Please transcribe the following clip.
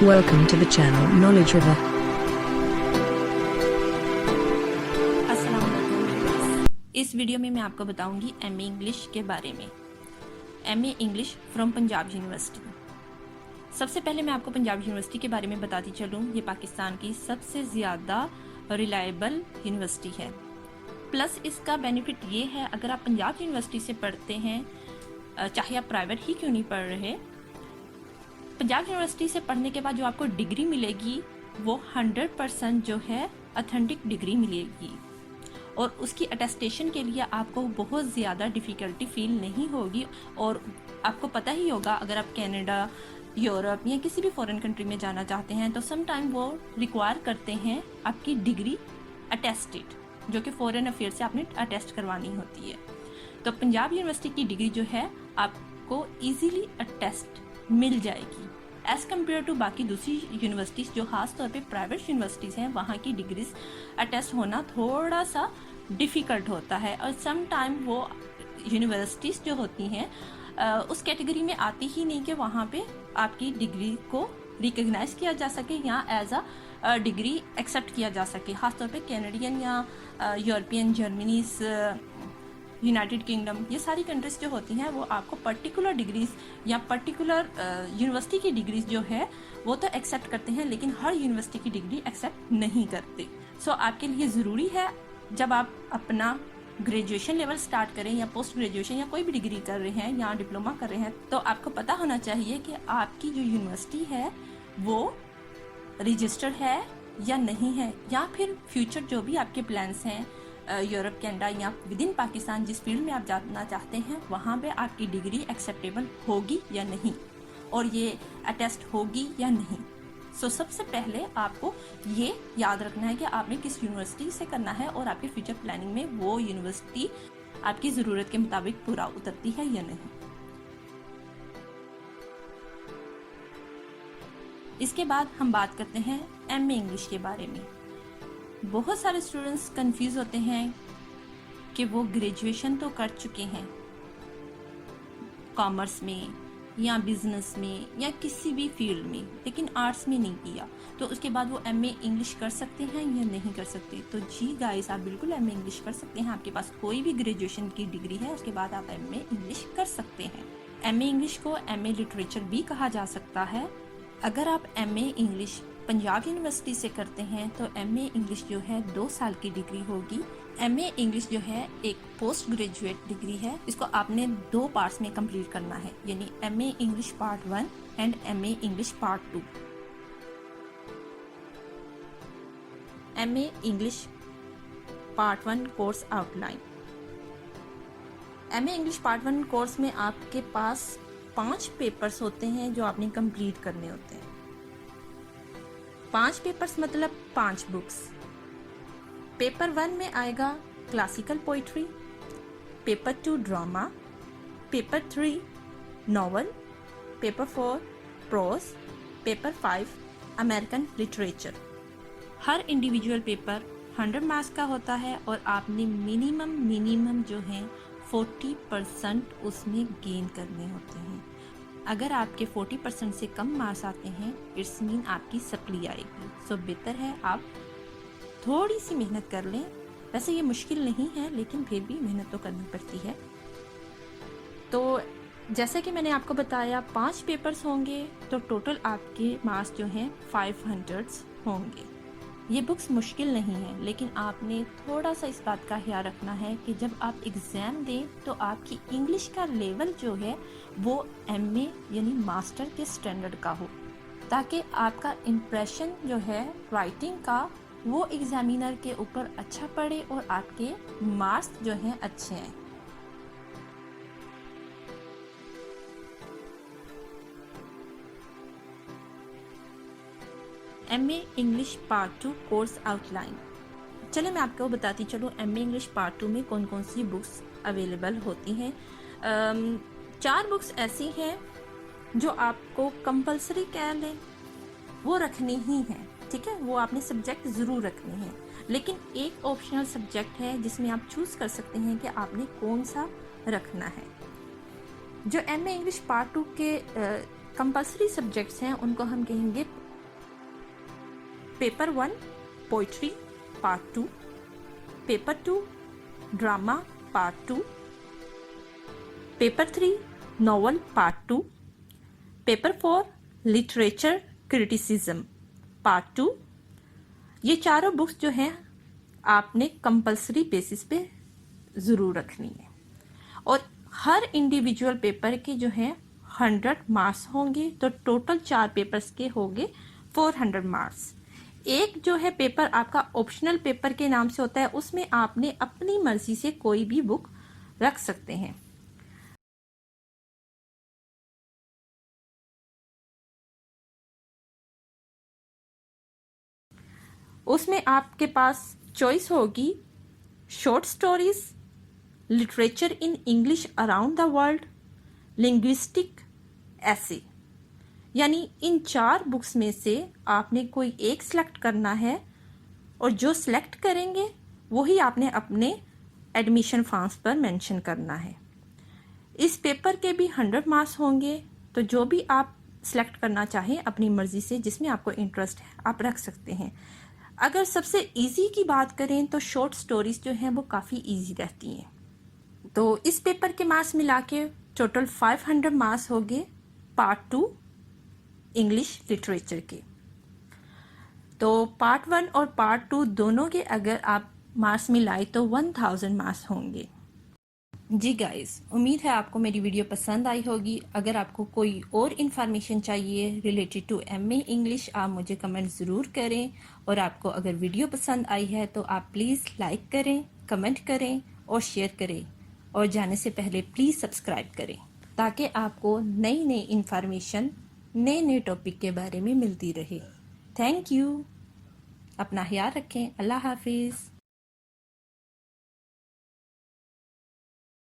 Welcome to the channel Knowledge River. अस्सलाम वालेकुम। इस वीडियो में मैं आपको बताऊंगी एमए इंग्लिश के बारे में। MA English from Punjab university. सबसे पहले मैं आपको पंजाब यूनिवर्सिटी के बारे में बताती चलूँ। ये पाकिस्तान की सबसे ज़्यादा रिलायबल यूनिवर्सिटी है। प्लस इसका बेनिफिट ये है, अगर आप पंजाब यूनिवर्सिटी से पढ़ते हैं, चाहे आप प्राइवेट ही क्यों नहीं पढ़ रहे, पंजाब यूनिवर्सिटी से पढ़ने के बाद जो आपको डिग्री मिलेगी वो 100% जो है ऑथेंटिक डिग्री मिलेगी, और उसकी अटेस्टेशन के लिए आपको बहुत ज़्यादा डिफ़िकल्टी फील नहीं होगी। और आपको पता ही होगा, अगर आप कनाडा, यूरोप या किसी भी फॉरेन कंट्री में जाना चाहते हैं तो सम टाइम वो रिक्वायर करते हैं आपकी डिग्री अटेस्टेड, जो कि फॉरेन अफेयर से आपने अटेस्ट करवानी होती है। तो पंजाब यूनिवर्सिटी की डिग्री जो है आपको ईजीली अटेस्ट मिल जाएगी एज़ कम्पेयर टू बाकी दूसरी यूनिवर्सिटीज़, जो खास तौर पे प्राइवेट यूनिवर्सिटीज़ हैं। वहाँ की डिग्रीज अटेस्ट होना थोड़ा सा डिफ़िकल्ट होता है, और सम टाइम वो यूनिवर्सिटीज़ जो होती हैं उस कैटेगरी में आती ही नहीं कि वहाँ पे आपकी डिग्री को रिकग्नाइज किया जा सके या एज अ डिग्री एक्सेप्ट किया जा सके। खासतौर पे कैनेडियन या यूरोपियन, जर्मनीज, यूनाइटेड किंगडम, ये सारी कंट्रीज जो होती हैं वो आपको पर्टिकुलर डिग्रीज या पर्टिकुलर यूनिवर्सिटी की डिग्रीज जो है वो तो एक्सेप्ट करते हैं, लेकिन हर यूनिवर्सिटी की डिग्री एक्सेप्ट नहीं करते। सो आपके लिए ज़रूरी है, जब आप अपना ग्रेजुएशन लेवल स्टार्ट करें या पोस्ट ग्रेजुएशन या कोई भी डिग्री कर रहे हैं या डिप्लोमा कर रहे हैं, तो आपको पता होना चाहिए कि आपकी जो यूनिवर्सिटी है वो रजिस्टर्ड है या नहीं है, या फिर फ्यूचर जो भी आपके प्लान्स हैं यूरोप, कनाडा या विद इन पाकिस्तान, जिस फील्ड में आप जाना चाहते हैं वहाँ पे आपकी डिग्री एक्सेप्टेबल होगी या नहीं, और ये अटेस्ट होगी या नहीं। सो सबसे पहले आपको ये याद रखना है कि आपने किस यूनिवर्सिटी से करना है, और आपके फ्यूचर प्लानिंग में वो यूनिवर्सिटी आपकी ज़रूरत के मुताबिक पूरा उतरती है या नहीं। इसके बाद हम बात करते हैं एमए इंग्लिश के बारे में। बहुत सारे स्टूडेंट्स कंफ्यूज होते हैं कि वो ग्रेजुएशन तो कर चुके हैं कॉमर्स में या बिजनेस में या किसी भी फील्ड में, लेकिन आर्ट्स में नहीं किया, तो उसके बाद वो एमए इंग्लिश कर सकते हैं या नहीं कर सकते। तो जी गाइस, आप बिल्कुल एमए इंग्लिश कर सकते हैं। आपके पास कोई भी ग्रेजुएशन की डिग्री है, उसके बाद आप एमए इंग्लिश कर सकते हैं। एमए इंग्लिश को एमए लिटरेचर भी कहा जा सकता है। अगर आप एमए इंग्लिश पंजाब यूनिवर्सिटी से करते हैं तो एमए इंग्लिश जो है 2 साल की डिग्री होगी। एमए इंग्लिश जो है एक पोस्ट ग्रेजुएट डिग्री है। इसको आपने 2 पार्ट्स में कंप्लीट करना है, यानी MA English part 1 and MA English part 2। MA English part 1 course outline. MA English part 1 course में आपके पास 5 पेपर्स होते हैं जो आपने कंप्लीट करने होते हैं। 5 पेपर्स मतलब 5 बुक्स। पेपर 1 में आएगा classical poetry, paper 2 drama, paper 3 novel, paper 4 prose, paper 5 American literature. हर इंडिविजुअल पेपर 100 मार्क्स का होता है, और आपने मिनिमम जो है 40% उसमें गेन करने होते हैं। अगर आपके 40% से कम मार्क्स आते हैं, इट्स मीन आपकी सप्ली आएगी। सो बेहतर है आप थोड़ी सी मेहनत कर लें। वैसे ये मुश्किल नहीं है, लेकिन फिर भी मेहनत तो करनी पड़ती है। तो जैसे कि मैंने आपको बताया 5 पेपर्स होंगे, तो टोटल आपके मार्क्स जो हैं 500 होंगे। ये बुक्स मुश्किल नहीं है, लेकिन आपने थोड़ा सा इस बात का ख्याल रखना है कि जब आप एग्ज़ाम दें तो आपकी इंग्लिश का लेवल जो है वो एमए यानी मास्टर के स्टैंडर्ड का हो, ताकि आपका इम्प्रेशन जो है राइटिंग का वो एग्जामिनर के ऊपर अच्छा पड़े और आपके मार्क्स जो हैं अच्छे आए। MA English part 2 course outline. चलिए मैं आपको बताती चलूँ एमए इंग्लिश पार्ट 2 में कौन कौन सी बुक्स अवेलेबल होती हैं। 4 बुक्स ऐसी हैं जो आपको कंपलसरी कह लें वो रखनी ही है, ठीक है, वो आपने सब्जेक्ट ज़रूर रखने हैं। लेकिन एक ऑप्शनल सब्जेक्ट है जिसमें आप चूज़ कर सकते हैं कि आपने कौन सा रखना है। जो एमए इंग्लिश पार्ट 2 के कंपलसरी सब्जेक्ट्स हैं उनको हम कहेंगे paper 1 poetry part 2, paper 2 drama part 2, paper 3 novel part 2, paper 4 literature criticism part 2। ये चारों बुक्स जो हैं आपने कंपलसरी बेसिस पे ज़रूर रखनी है और हर इंडिविजुअल पेपर के जो हैं 100 मार्क्स होंगे, तो टोटल 4 पेपर्स के होंगे 400 मार्क्स। एक जो है पेपर आपका ऑप्शनल पेपर के नाम से होता है, उसमें आपने अपनी मर्जी से कोई भी बुक रख सकते हैं। उसमें आपके पास चॉइस होगी short stories, literature in English around the world, linguistic, ऐसे। यानी इन 4 बुक्स में से आपने कोई एक सिलेक्ट करना है और जो सिलेक्ट करेंगे वही आपने अपने एडमिशन फॉर्म्स पर मेंशन करना है। इस पेपर के भी 100 मार्क्स होंगे, तो जो भी आप सिलेक्ट करना चाहें अपनी मर्जी से, जिसमें आपको इंटरेस्ट है आप रख सकते हैं। अगर सबसे इजी की बात करें तो शॉर्ट स्टोरीज जो हैं वो काफ़ी इजी रहती हैं। तो इस पेपर के मार्क्स मिला के टोटल 500 मार्क्स हो गए पार्ट 2 इंग्लिश लिटरेचर के। तो पार्ट 1 और पार्ट 2 दोनों के अगर आप मार्क्स मिलाए तो 1000 मार्क्स होंगे। जी गाइस, उम्मीद है आपको मेरी वीडियो पसंद आई होगी। अगर आपको कोई और इन्फॉर्मेशन चाहिए रिलेटेड टू एमए इंग्लिश, आप मुझे कमेंट ज़रूर करें। और आपको अगर वीडियो पसंद आई है तो आप प्लीज़ लाइक करें, कमेंट करें और शेयर करें। और जाने से पहले प्लीज़ सब्सक्राइब करें ताकि आपको नई नई इन्फॉर्मेशन नए नए टॉपिक के बारे में मिलती रहे। Thank you. अपना ख्याल रखें। अल्लाह हाफिज़।